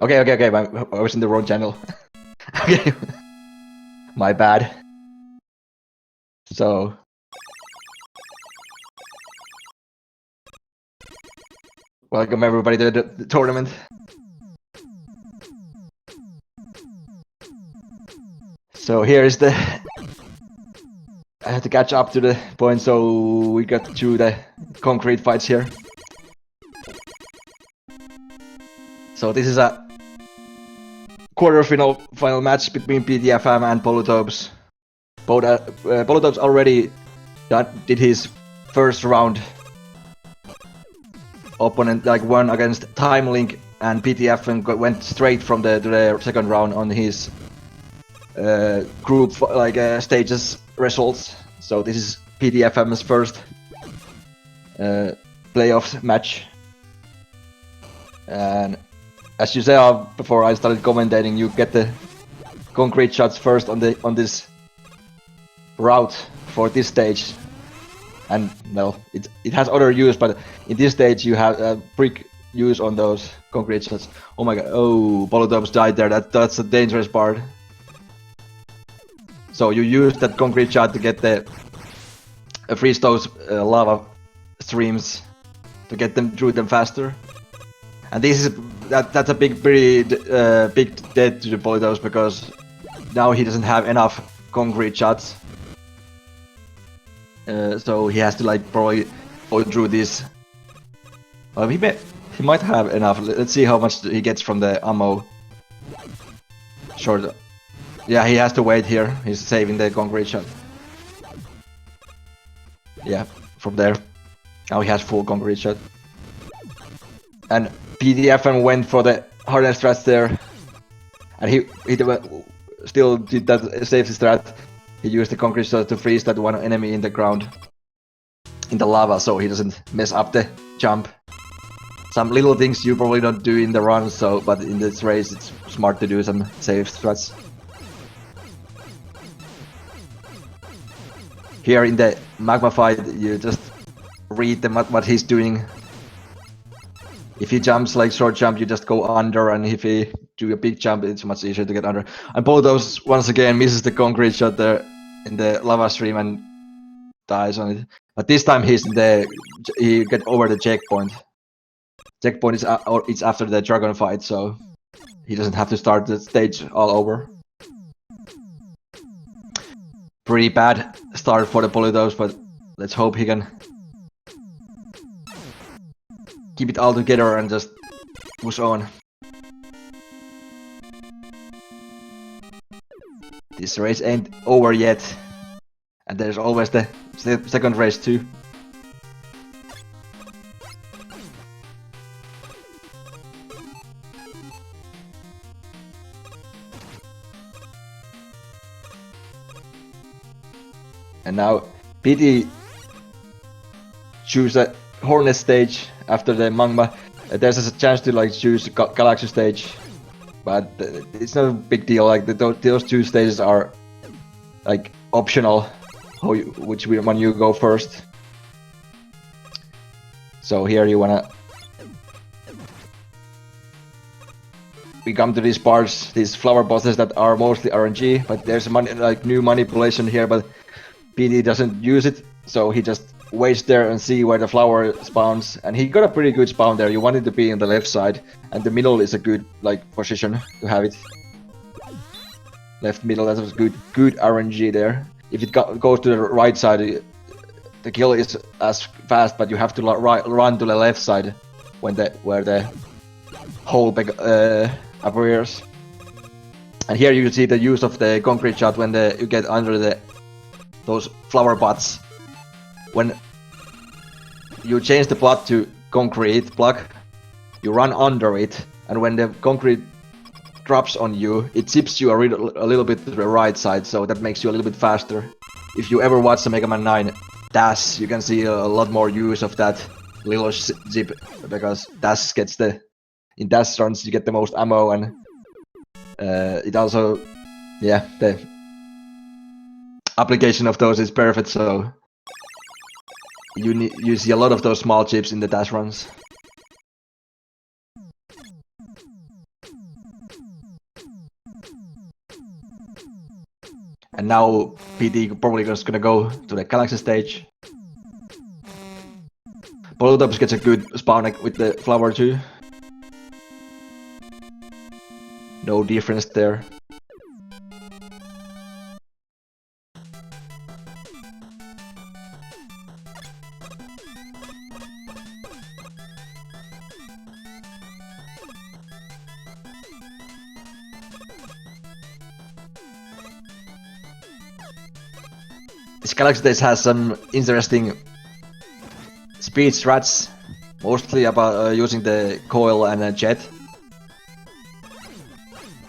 Okay, I was in the wrong channel. Okay, my bad. So, welcome everybody to the tournament. So here is the... I had to catch up to the point, so we got through the concrete fights here. So this is a final match between btfm and polytopes. Both polytopes already did his first round. Opponent like won against Time Link, and btfm went straight from to the second round on his group stages results. So this is btfm's first playoffs match. And as you said before I started commentating, you get the concrete shots first on this route for this stage. And well, it has other use, but in this stage you have brick use on those concrete shots. Oh my god! Oh, polytopes died there. That's the dangerous part. So you use that concrete shot to get the freeze those lava streams to get them through them faster. And this is that's a pretty big dead to the polytopes, because now he doesn't have enough concrete shots. So he has to like probably go through this. Well, he might have enough. Let's see how much he gets from the ammo. Short. Yeah, he has to wait here. He's saving the concrete shot. Yeah, from there. Now he has full concrete shot. And btfm went for the hardest strat there. And he still did that safety strat. He used the concrete shot to freeze that one enemy in the ground, in the lava, so he doesn't mess up the jump. Some little things you probably don't do in the run, but in this race it's smart to do some safe strats. Here in the magma fight, you just read what he's doing. If he jumps like short jump, you just go under, and if he do a big jump, it's much easier to get under. And polytopes once again misses the concrete shot there in the lava stream and dies on it. But this time he get over the checkpoint. Checkpoint is it's after the dragon fight, so he doesn't have to start the stage all over. Pretty bad start for the polytopes, but let's hope he can keep it all together and just push on. This race ain't over yet, and there's always the second race too. And now PT choose a Hornet stage after the Magma. There's a chance to like choose a Galaxy stage, but it's not a big deal. Like those two stages are like optional. Which one you go first. So here you wanna. We come to these parts, these flower bosses that are mostly RNG, but there's new manipulation here, but PD doesn't use it, so he just waits there and see where the flower spawns, and he got a pretty good spawn there. You want it to be in the left side, and the middle is a good like position to have it. Left middle, that was good RNG there. If it goes to the right side, the kill is as fast, but you have to run to the left side where the hole appears. And here you see the use of the concrete shot when you get under those flower pots. When you change the plot to concrete block, you run under it, and when the concrete drops on you, it zips you a little bit to the right side, so that makes you a little bit faster. If you ever watch the Mega Man 9 dash, you can see a lot more use of that little zip, because dash gets in dash runs you get the most ammo, and it also, yeah, the application of those is perfect, so you see a lot of those small chips in the dash runs. And now PT probably just gonna go to the Galaxy stage. Polytopes gets a good spawn with the flower too. No difference there. This Galaxy stage has some interesting speed strats, mostly about using the coil and a jet.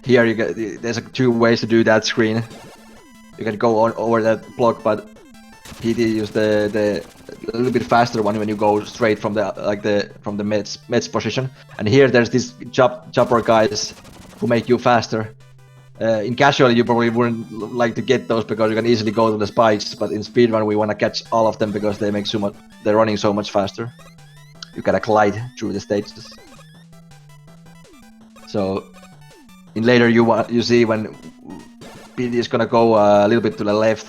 Here there's two ways to do that screen. You can go over that block, but PT used the a little bit faster one when you go straight from the Mets position. And here there's these chopper guys who make you faster. In casual you probably wouldn't like to get those because you can easily go to the spikes, but in speedrun we want to catch all of them because they're running so much faster. You gotta glide through the stages. So in later you see when PD is gonna go a little bit to the left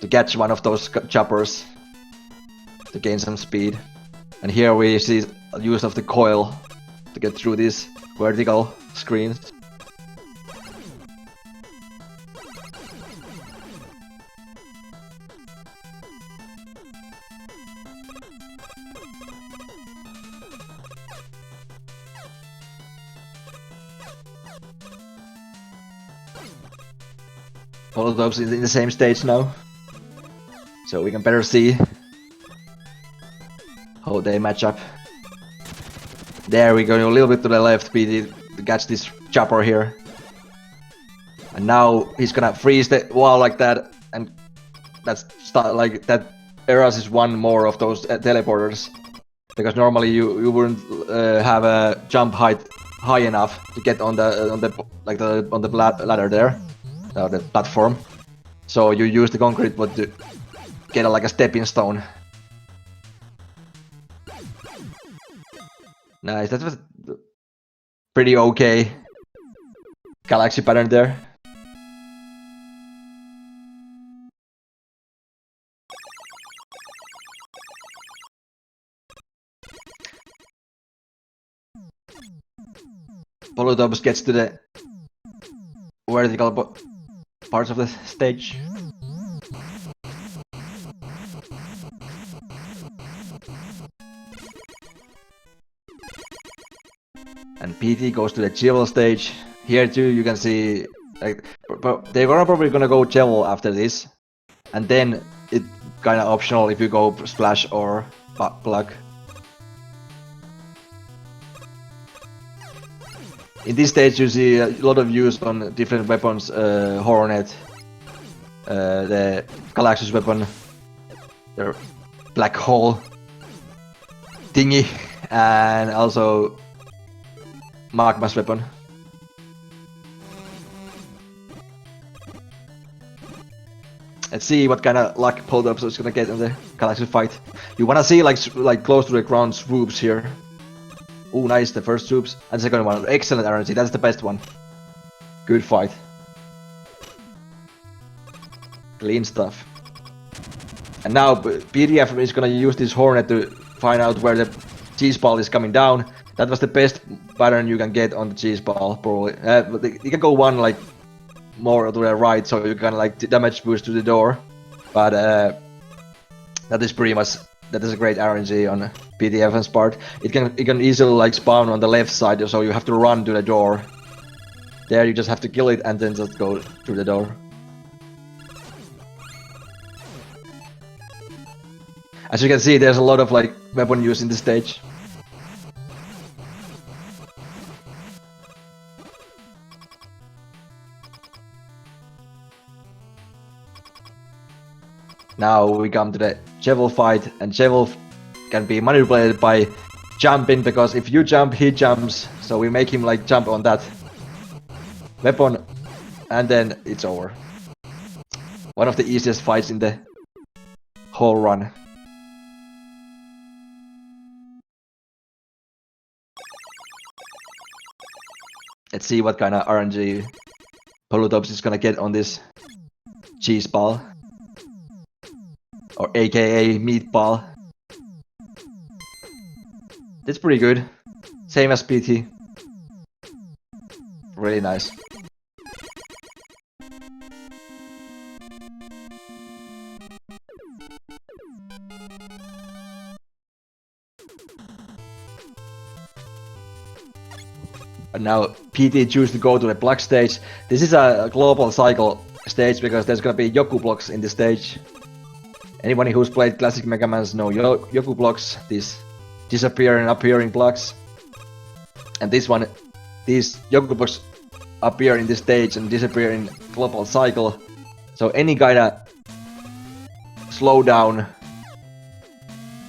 to catch one of those choppers to gain some speed. And here we see use of the coil to get through these vertical screens. Polytopes is in the same stage now, so we can better see how they match up. There we go, a little bit to the left, PD to catch this chopper here. And now he's gonna freeze the wall like that, and that erases one more of those teleporters. Because normally you wouldn't have a jump height high enough to get on the ladder there. The platform, so you use the concrete but to get like a stepping stone. Nice, that was pretty okay galaxy pattern there. Polytopes gets to the vertical parts of the stage. And PT goes to the Jewel stage. Here too you can see like they're probably gonna go Jewel after this. And then it kinda optional if you go Splash or Plug. In this stage you see a lot of use on different weapons, Hornet, the Galaxus weapon, the Black Hole thingy, and also Magma's weapon. Let's see what kind of luck Polytopes is gonna get in the Galaxus fight. You wanna see like close to the ground swoops here. Oh, nice, the first swoops. And the second one, excellent RNG, that's the best one. Good fight. Clean stuff. And now btfm is gonna use this Hornet to find out where the cheese ball is coming down. That was the best pattern you can get on the cheese ball, probably. But you can go one like more to the right, so you can like damage boost to the door. But that is pretty much, that is a great RNG on btfm's part. It can easily like spawn on the left side, so you have to run to the door. There you just have to kill it and then just go through the door. As you can see, there's a lot of like weapon use in this stage. Now we come to the Jewel fight, and Jewel can be manipulated by jumping, because if you jump, he jumps, so we make him like jump on that weapon, and then it's over. One of the easiest fights in the whole run. Let's see what kind of RNG Polytopes is gonna get on this cheese ball. Or aka meatball. It's pretty good. Same as PT. Really nice. And now PT choose to go to the block stage. This is a global cycle stage because there's gonna be Yoku blocks in the stage. Anyone who's played classic Mega Mans know Yoku blocks, these disappearing and appearing blocks. And this one, these Yoku blocks appear in this stage and disappear in global cycle. So any kinda slowdown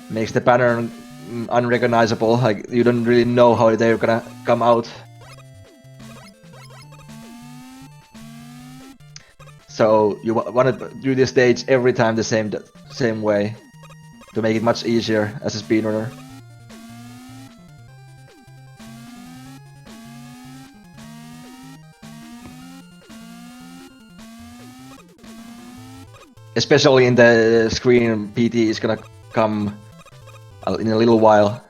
makes the pattern unrecognizable, like you don't really know how they're gonna come out. So you want to do this stage every time the same way to make it much easier as a speedrunner. Especially in the screen PT is gonna come in a little while.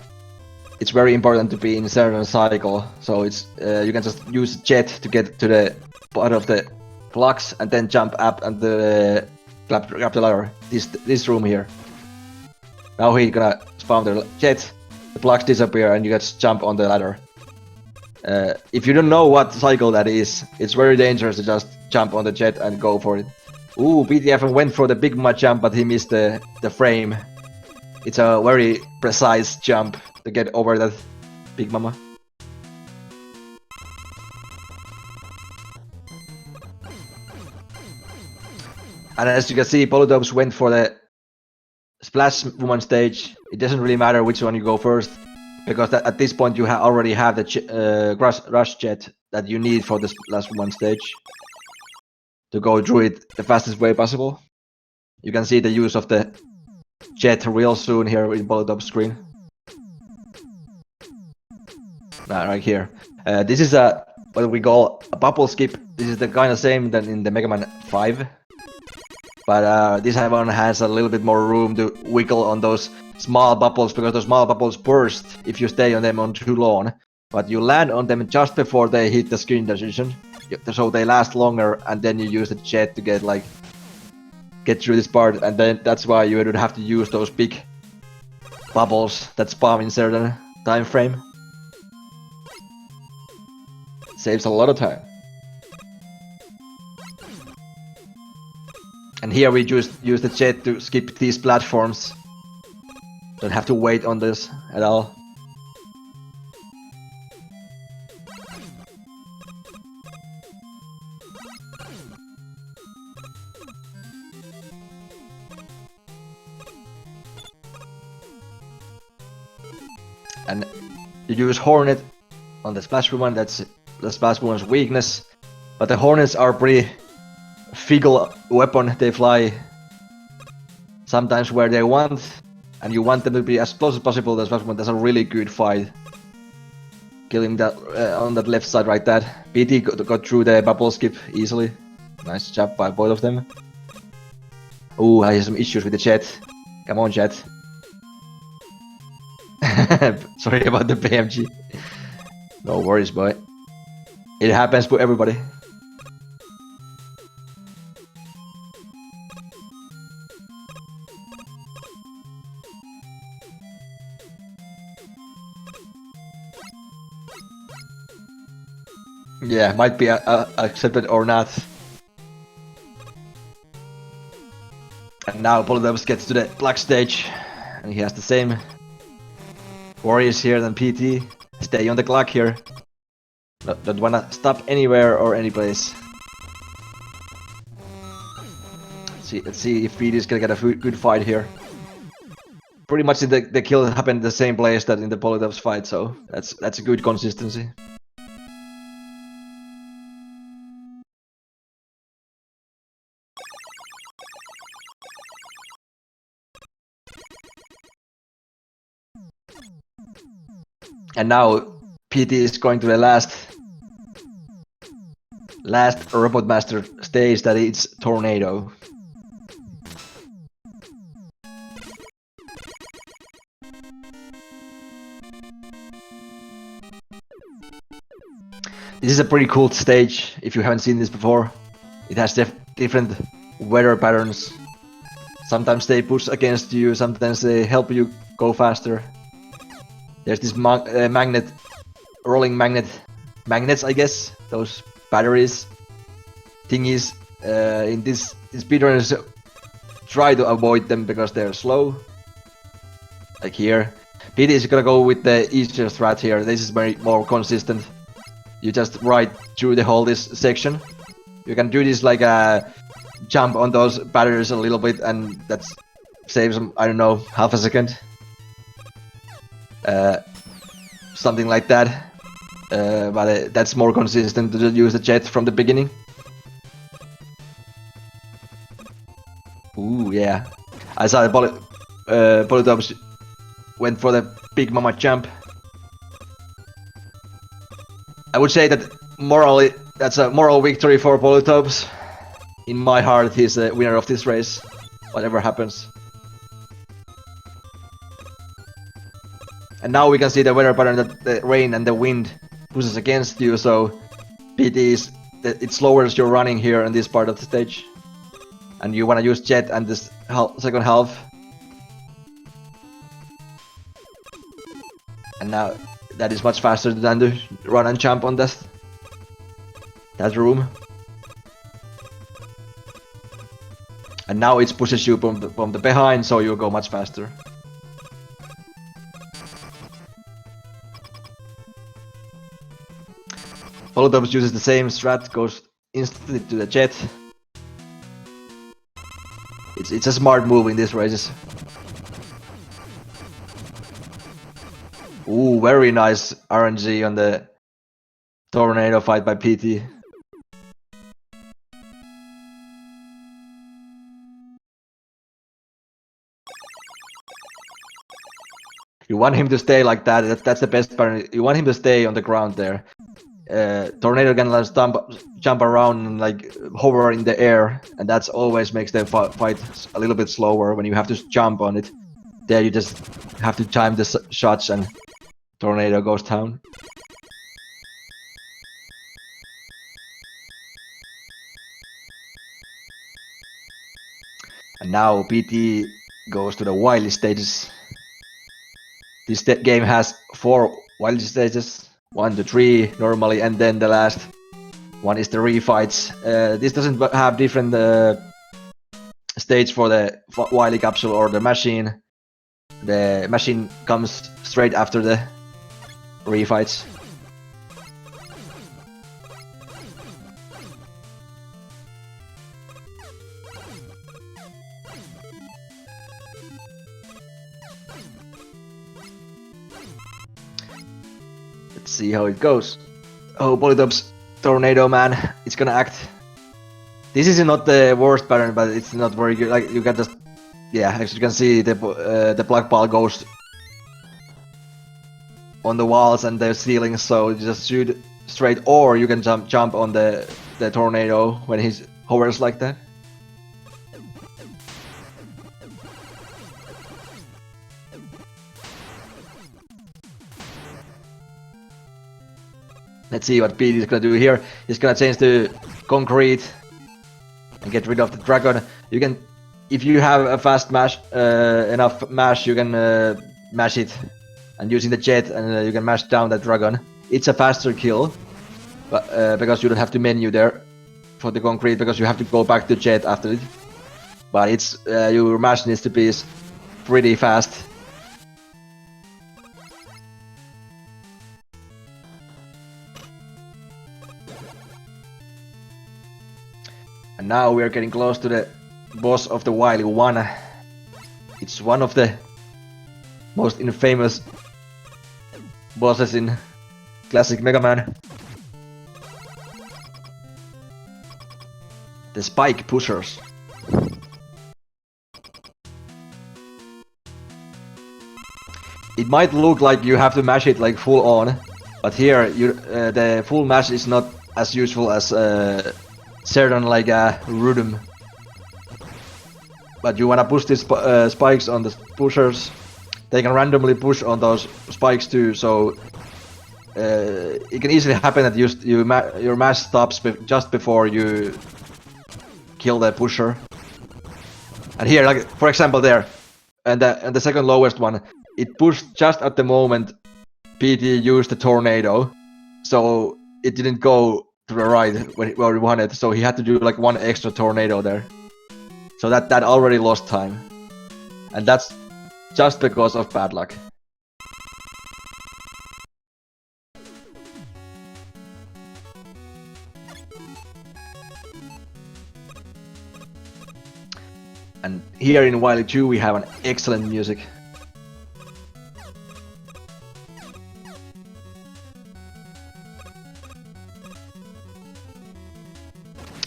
It's very important to be in a certain cycle, so it's you can just use jet to get to the part of the blocks and then jump up and grab the ladder. This room here. Now he's gonna spawn the jet, the blocks disappear and you just jump on the ladder. If you don't know what cycle that is, it's very dangerous to just jump on the jet and go for it. Ooh, btfm went for the big mud jump, but he missed the frame. It's a very precise jump to get over that big mama. And as you can see, Polytopes went for the Splash Woman stage. It doesn't really matter which one you go first, because at this point you already have the rush jet that you need for the Splash Woman stage to go through it the fastest way possible. You can see the use of the jet real soon here in Polytopes screen. Right here. This is what we call a bubble skip. This is the kind of same than in the Mega Man 5. But this one has a little bit more room to wiggle on those small bubbles, because those small bubbles burst if you stay on them on too long. But you land on them just before they hit the screen transition, so they last longer, and then you use the jet to get through this part, and then that's why you would have to use those big bubbles that spawn in certain time frame. Saves a lot of time. And here we just use the jet to skip these platforms. Don't have to wait on this at all. And you use Hornet on the Splash Woman, that's the Splash Woman's weakness. But the Hornets are pretty fickle weapon, they fly sometimes where they want, and you want them to be as close as possible to the Splash Woman. That's a really good fight. Killing that on that left side right there. PT got through the bubble skip easily. Nice job by both of them. Oh, I have some issues with the jet. Come on, jet. Sorry about the BMG. No worries, boy. It happens to everybody. Yeah, might be accepted or not. And now Polytopes gets to the black stage, and he has the same warriors here than PT. Stay on the clock here. Don't wanna stop anywhere or any place. Let's see if PT is gonna get a good fight here. Pretty much the kill happened in the same place that in the Polytopes fight, so that's a good consistency. And now PT is going to the last Robot Master stage, that it's Tornado. This is a pretty cool stage if you haven't seen this before. It has different weather patterns. Sometimes they push against you, sometimes they help you go faster. There's this rolling magnets, I guess, those batteries thingies. In this speedrunners try to avoid them because they're slow. Like here, PT is gonna go with the easier strat here. This is very more consistent. You just ride through the whole this section. You can do this like a jump on those batteries a little bit, and that saves them, I don't know, half a second. Something like that, but that's more consistent to use the jet from the beginning. Ooh, yeah. I saw the Polytopes went for the Big Mama jump. I would say that morally, that's a moral victory for Polytopes. In my heart, he's the winner of this race, whatever happens. And now we can see the weather pattern that the rain and the wind pushes against you, so it lowers your running here in this part of the stage. And you wanna use jet and this second half. And now that is much faster than to run and jump on that room. And now it pushes you from the behind, so you go much faster. Polytopes uses the same strat, goes instantly to the jet. It's a smart move in these races. Ooh, very nice RNG on the Tornado fight by PT. You want him to stay like that, that's the best part. You want him to stay on the ground there. Tornado can just jump around and like hover in the air, and that's always makes the fight a little bit slower when you have to jump on it. There you just have to time the shots and Tornado goes down. And now PT goes to the wily stages. This game has 4 wily stages. 1 to 3 normally, and then the last one is the refights. This doesn't have different states for the Wily capsule or the machine. The machine comes straight after the refights. Let's see how it goes. Oh, Polytopes Tornado, man, it's gonna act. This is not the worst pattern, but it's not very good. Like, you can just, yeah, as you can see, the black ball goes on the walls and the ceilings, so you just shoot straight, or you can jump on the tornado when he hovers like that. Let's see what Pete is gonna do here. He's gonna change to concrete and get rid of the dragon. You can, if you have a fast mash, enough mash, you can mash it, and using the jet, and you can mash down that dragon. It's a faster kill, but because you don't have to menu there for the concrete, because you have to go back to jet after it. But it's your mash needs to be pretty fast. And now we are getting close to the boss of the Wily 1. It's one of the most infamous bosses in classic Mega Man. The spike pushers. It might look like you have to mash it like full on, but here the full mash is not as useful as certain like a rhythm. But you wanna push these spikes on the pushers. They can randomly push on those spikes too, so it can easily happen that your mash stops just before you kill the pusher. And here, like for example, there, and the second lowest one, it pushed just at the moment PT used the tornado, so it didn't go to the right where he wanted, so he had to do like one extra tornado there. So that already lost time. And that's just because of bad luck. And here in Wily 2 we have an excellent music.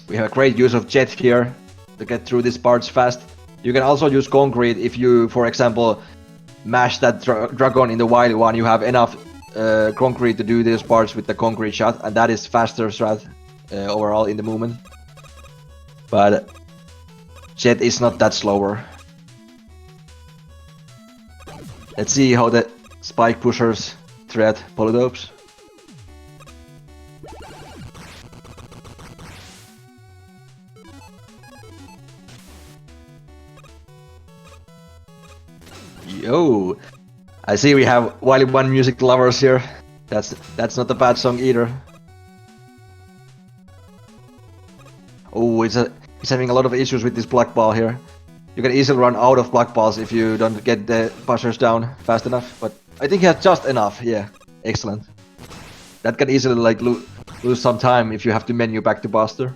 We have a great use of jet here to get through these parts fast. You can also use concrete if you, for example, mash that dragon in the Wily 1. You have enough concrete to do these parts with the concrete shot, and that is faster strat overall in the movement. But jet is not that slower. Let's see how the spike pushers threat Polytopes. Yo, I see we have Wily 1 music lovers here. That's not a bad song either. Oh, it's having a lot of issues with this black ball here. You can easily run out of black balls if you don't get the pushers down fast enough. But I think he has just enough. Yeah, excellent. That can easily like lose some time if you have to menu back to Buster.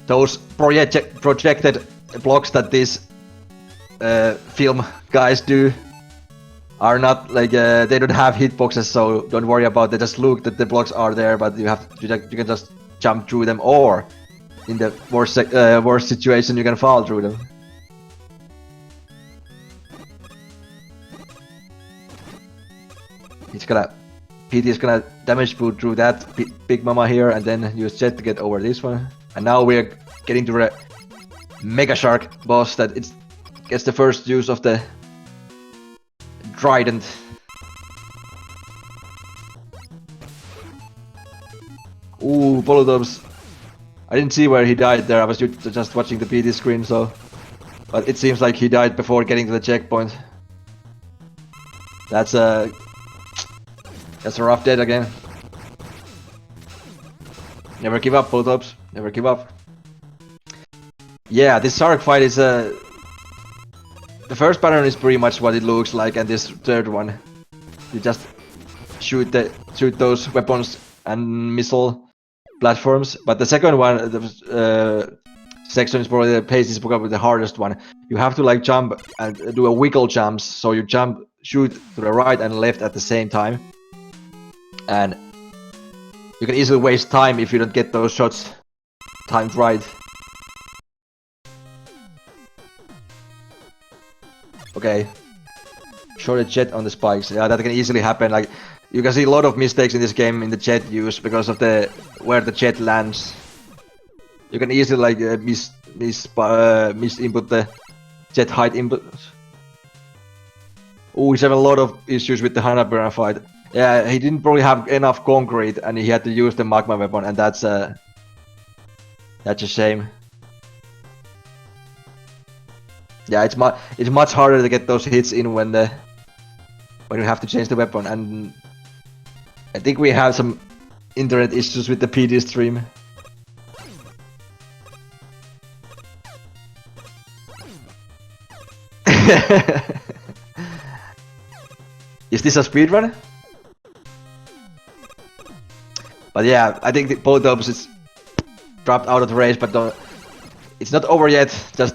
Those projected blocks that these film guys do are not like they don't have hitboxes, so don't worry about it. Just look that the blocks are there, but you can just jump through them, or in the worst situation you can fall through them. PT is gonna damage boot through that big mama here, and then use jet to get over this one. And now we're getting to the Mega Shark boss that gets the first use of the trident. Ooh, Polytopes. I didn't see where he died there, I was just watching the PT screen, so But it seems like he died before getting to the checkpoint. That's a rough death again. Never give up, polytopes. Never give up. Yeah, this shark fight is the first pattern is pretty much what it looks like, and this third one, you just shoot those weapons and missile platforms. But the second one, the section is probably the pace is probably the hardest one. You have to like jump and do a wiggle jumps, so you jump, shoot to the right and left at the same time, and you can easily waste time if you don't get those shots timed right. Okay, show the jet on the spikes. Yeah, that can easily happen. Like you can see a lot of mistakes in this game in the jet use because of where the jet lands. You can easily like misinput the jet height input. Oh, he's having a lot of issues with the Hanabura fight. Yeah, he didn't probably have enough concrete, and he had to use the magma weapon, and that's a shame. Yeah, it's much harder to get those hits in when you have to change the weapon, and I think we have some internet issues with the PD stream. Is this a speedrun? But yeah, I think the polytopes is dropped out of the race, but it's not over yet. Just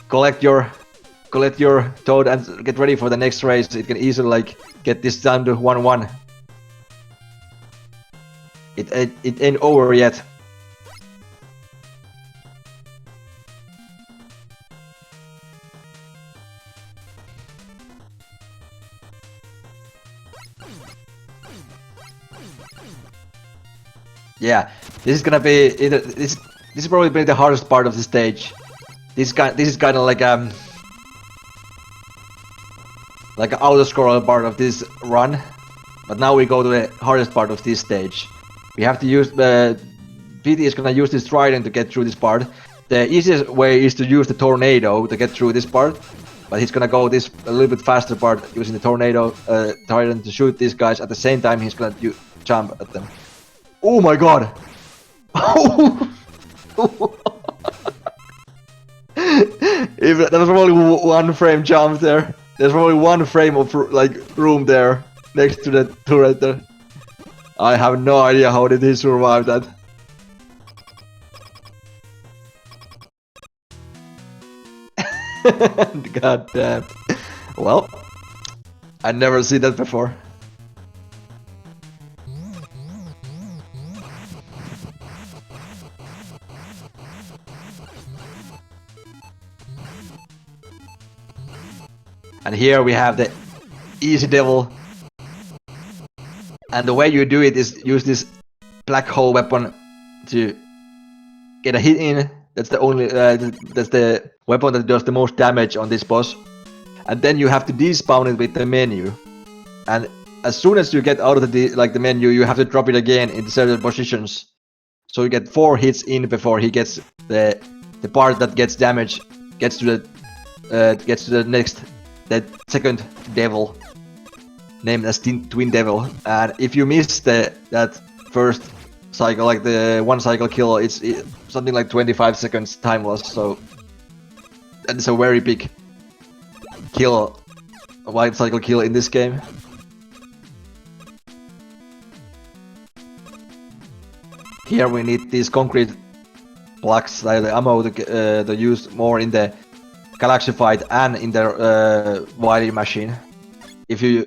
collect your toad and get ready for the next race. It can easily like get this down to 1-1. It ain't over yet. Yeah, this is gonna be this is probably been the hardest part of the stage. This is kind of like an auto scroll part of this run, but now we go to the hardest part of this stage. We have to use PT is gonna use this trident to get through this part. The easiest way is to use the tornado to get through this part, but he's gonna go this a little bit faster part using the tornado trident to shoot these guys. At the same time, he's gonna jump at them. Oh my god! If that was probably one frame jump there. There's probably one frame of like room there next to the turret there. I have no idea how did he survive that. God damn. Well, I never seen that before. And here we have the easy devil. And the way you do it is use this black hole weapon to get a hit in. That's the only that's the weapon that does the most damage on this boss. And then you have to despawn it with the menu. And as soon as you get out of the menu, you have to drop it again in certain positions. So you get 4 hits in before he gets the part that gets damage gets to the next. That second devil, named as Twin Devil, and if you miss that first cycle, like the 1 cycle kill, it's something like 25 seconds time loss. So that's a very big kill, a wide cycle kill in this game. Here we need these concrete blocks, like the ammo, to use more in the Galaxy fight and in the Wily machine. If you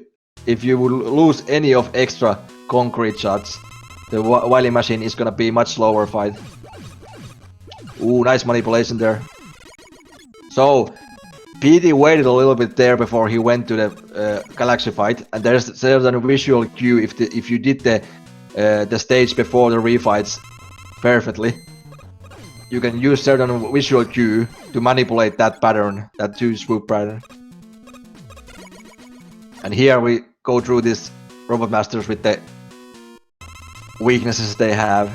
would lose any of extra concrete shots, the Wily machine is gonna be much slower fight. Ooh, nice manipulation there. So PT waited a little bit there before he went to the Galaxy fight, and there's a visual cue if you did the stage before the refights perfectly. You can use certain visual cue to manipulate that pattern, that 2 swoop pattern. And here we go through these Robot Masters with the weaknesses they have.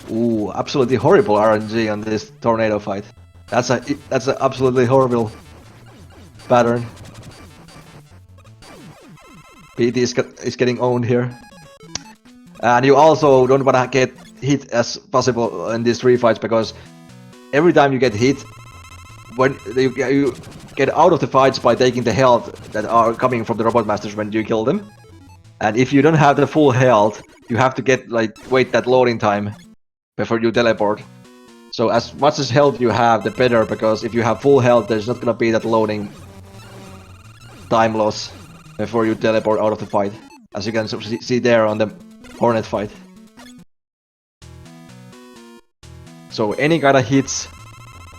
Ooh, absolutely horrible RNG on this tornado fight. That's an absolutely horrible pattern. PT is getting owned here. And you also don't want to get hit as possible in these 3 fights, because every time you get hit, when you get out of the fights by taking the health that are coming from the robot masters when you kill them. And if you don't have the full health, you have to get wait that loading time before you teleport. So as much as health you have, the better, because if you have full health, there's not gonna be that loading time loss before you teleport out of the fight, as you can see there on the Hornet fight. So any kind of hits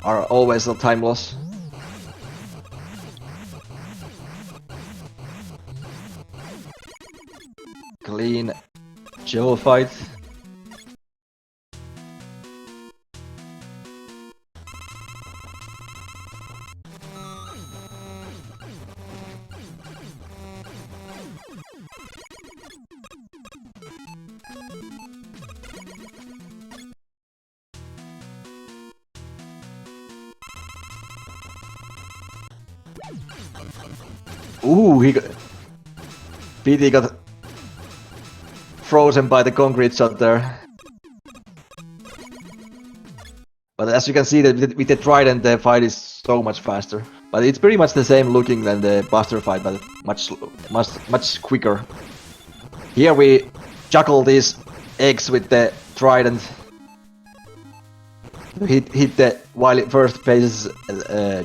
are always a time loss. Clean, chill fight. Ooh, PT got frozen by the concrete shot there. But as you can see, that with the Trident, the fight is so much faster. But it's pretty much the same looking than the Buster fight, but much quicker. Here we juggle these eggs with the Trident. Hit the while it first faces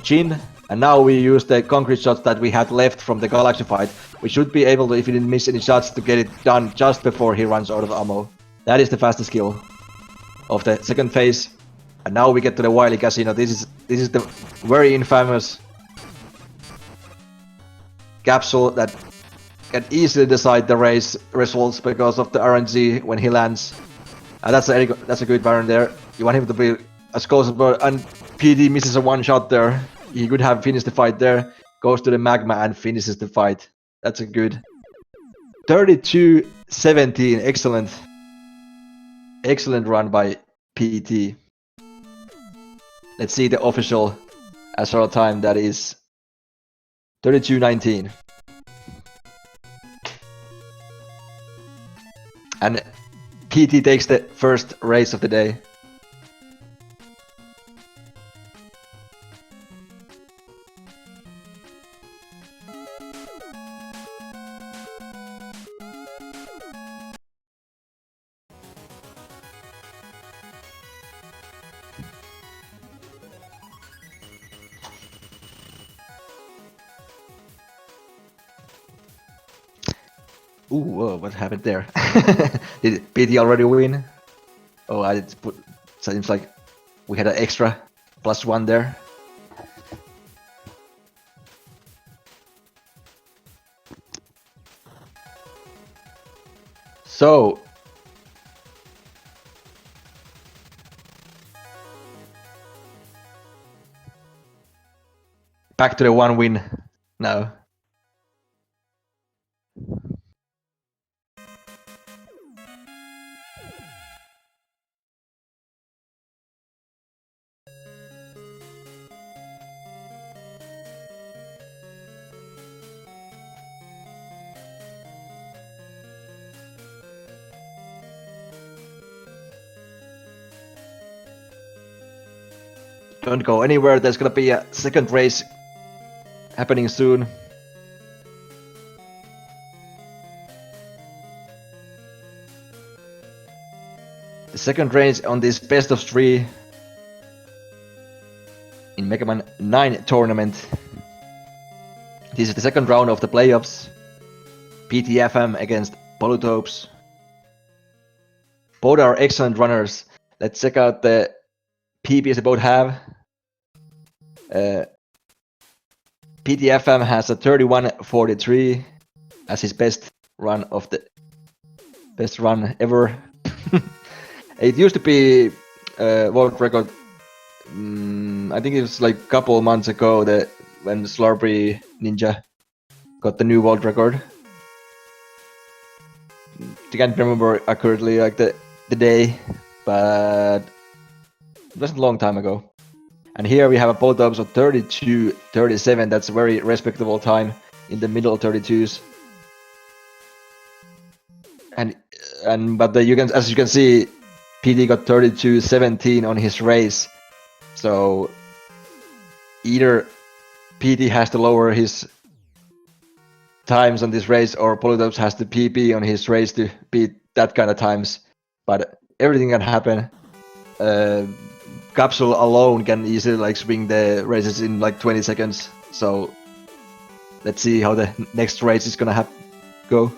Jin. And now we use the concrete shots that we had left from the Galaxy fight. We should be able to, if he didn't miss any shots, to get it done just before he runs out of ammo. That is the fastest kill of the second phase. And now we get to the Wily Casino. This is the very infamous capsule that can easily decide the race results because of the RNG when he lands. And that's a good pattern there. You want him to be as close as possible, and PD misses a one shot there. He could have finished the fight there, goes to the magma and finishes the fight. That's a good 32-17. Excellent run by PT. Let's see the official SRL time. That is 32-19. And PT takes the first race of the day. Ooh, whoa, what happened there? Did PT already win? Oh, I did put. Seems like we had an extra +1 there. So back to the 1 win now. Don't go anywhere, there's gonna be a second race happening soon. The second race on this best of 3 in MM9 Tournament. This is the second round of the playoffs. btfm against polytopes. Both are excellent runners. Let's check out the PBs they both have. btfm has a 31.43 as his best run ever. It used to be world record. I think it was like a couple of months ago that when Slurpee Ninja got the new world record. I can't remember accurately like the day, but it wasn't a long time ago. And here we have a polytopes of 32:37. That's a very respectable time in the middle 32s. But you can, as you can see, PD got 32:17 on his race. So either PD has to lower his times on this race, or polytopes has to PP on his race to beat that kind of times. But everything can happen. Capsule alone can easily like swing the races in like 20 seconds. So let's see how the next race is gonna go.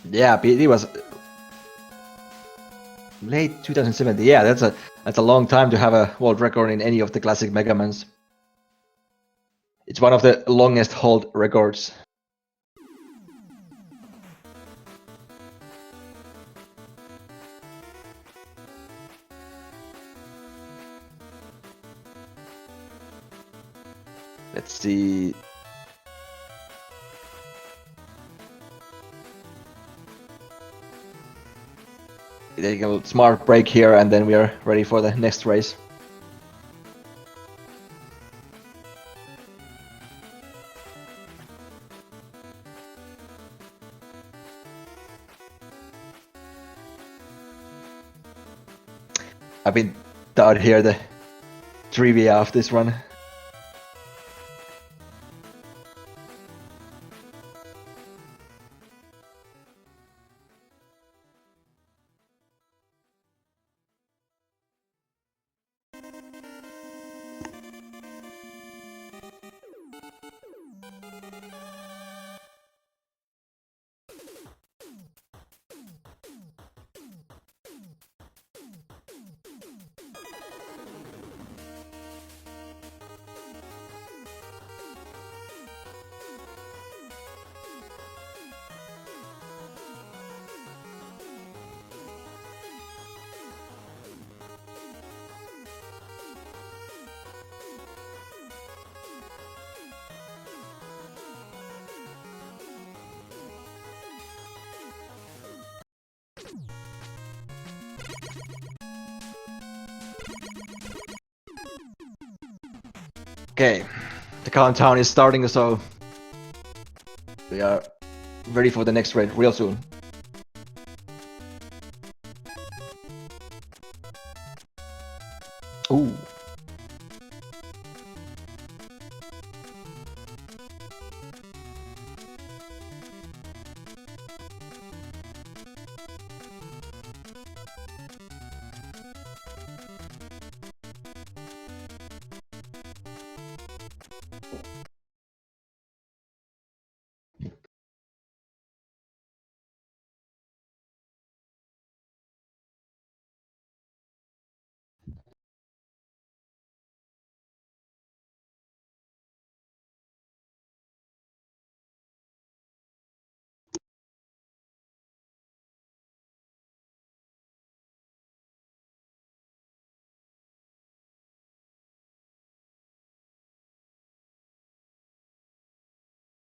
Yeah, PD was late 2017. Yeah, that's a long time to have a world record in any of the classic Megamans. It's one of the longest hold records. Let's see. Take a smart break here, and then we are ready for the next race. I've been taught here the trivia of this run. Okay, the countdown is starting, so we are ready for the next raid real soon.